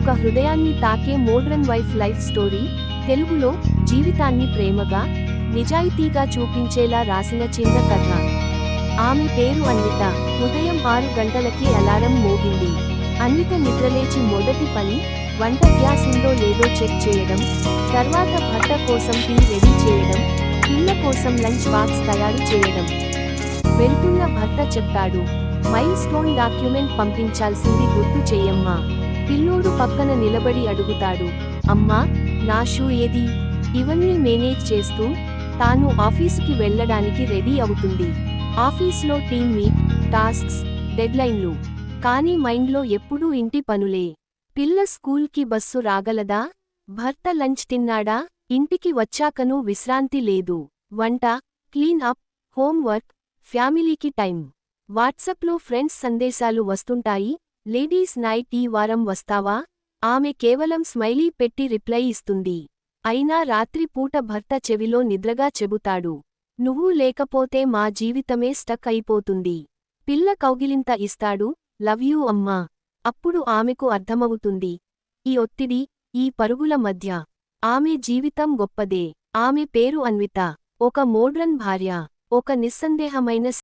ఒక హృదయాన్ని తాకే మోడ్రన్ వైఫ్ లైఫ్ స్టోరీ, తెలుగులో జీవితాన్ని ప్రేమగా, నిజాయితీగా చూపించేలా రాసిన చిన్న కథ. ఆమె పేరు అన్విత. ఉదయం 6 గంటలకి అలారం మోగింది. అన్విత నిద్రలేచి మొదటి పని, వంట గ్యాస్ ఉందో లేదో చెక్ చేయడం, తర్వాత భర్త కోసం టీ రెడీ చేయడం, పిల్ల కోసం లంచ్ బాక్స్ తయారు చేయడం. వెళ్తున్న భర్త చెప్తాడు, మైల్ స్టోన్ డాక్యుమెంట్ పంపించాల్సింది గుర్తు చెయ్యమ్మా. పిల్లోడు పక్కన నిలబడి అడుగుతాడు, అమ్మా, నా షూ ఏది? ఇవన్నీ మేనేజ్ చేస్తూ తాను ఆఫీసుకి వెళ్ళడానికి రెడీ అవుతుంది. ఆఫీస్లో టీమ్ మీట్, టాస్క్స్, డెడ్లైన్లు. కానీ మైండ్లో ఎప్పుడూ ఇంటి పనులే. పిల్ల స్కూల్కి బస్సు రాగలదా? భర్త లంచ్ తిన్నాడా? ఇంటికి వచ్చాకనూ విశ్రాంతి లేదు. వంట, క్లీన్ అప్, హోంవర్క్, ఫ్యామిలీకి టైం. వాట్సాప్లో ఫ్రెండ్స్ సందేశాలు వస్తుంటాయి, లేడీస్ నైట్ ఈ వారం వస్తావా? ఆమె కేవలం స్మైలీ పెట్టి రిప్లై ఇస్తుంది. అయినా రాత్రి పూట భర్త చెవిలో నిద్రగా చెబుతాడు, నువ్వు లేకపోతే మా జీవితమే స్టక్ అయిపోతుంది. పిల్ల కౌగిలింత ఇస్తాడు, లవ్ యూ అమ్మా. అప్పుడు ఆమెకు అర్థమవుతుంది, ఈ ఒత్తిడి, ఈ పరుగుల మధ్య ఆమె జీవితం గొప్పదే. ఆమె పేరు అన్విత. ఒక మోడ్రన్ భార్య. ఒక నిస్సందేహమైన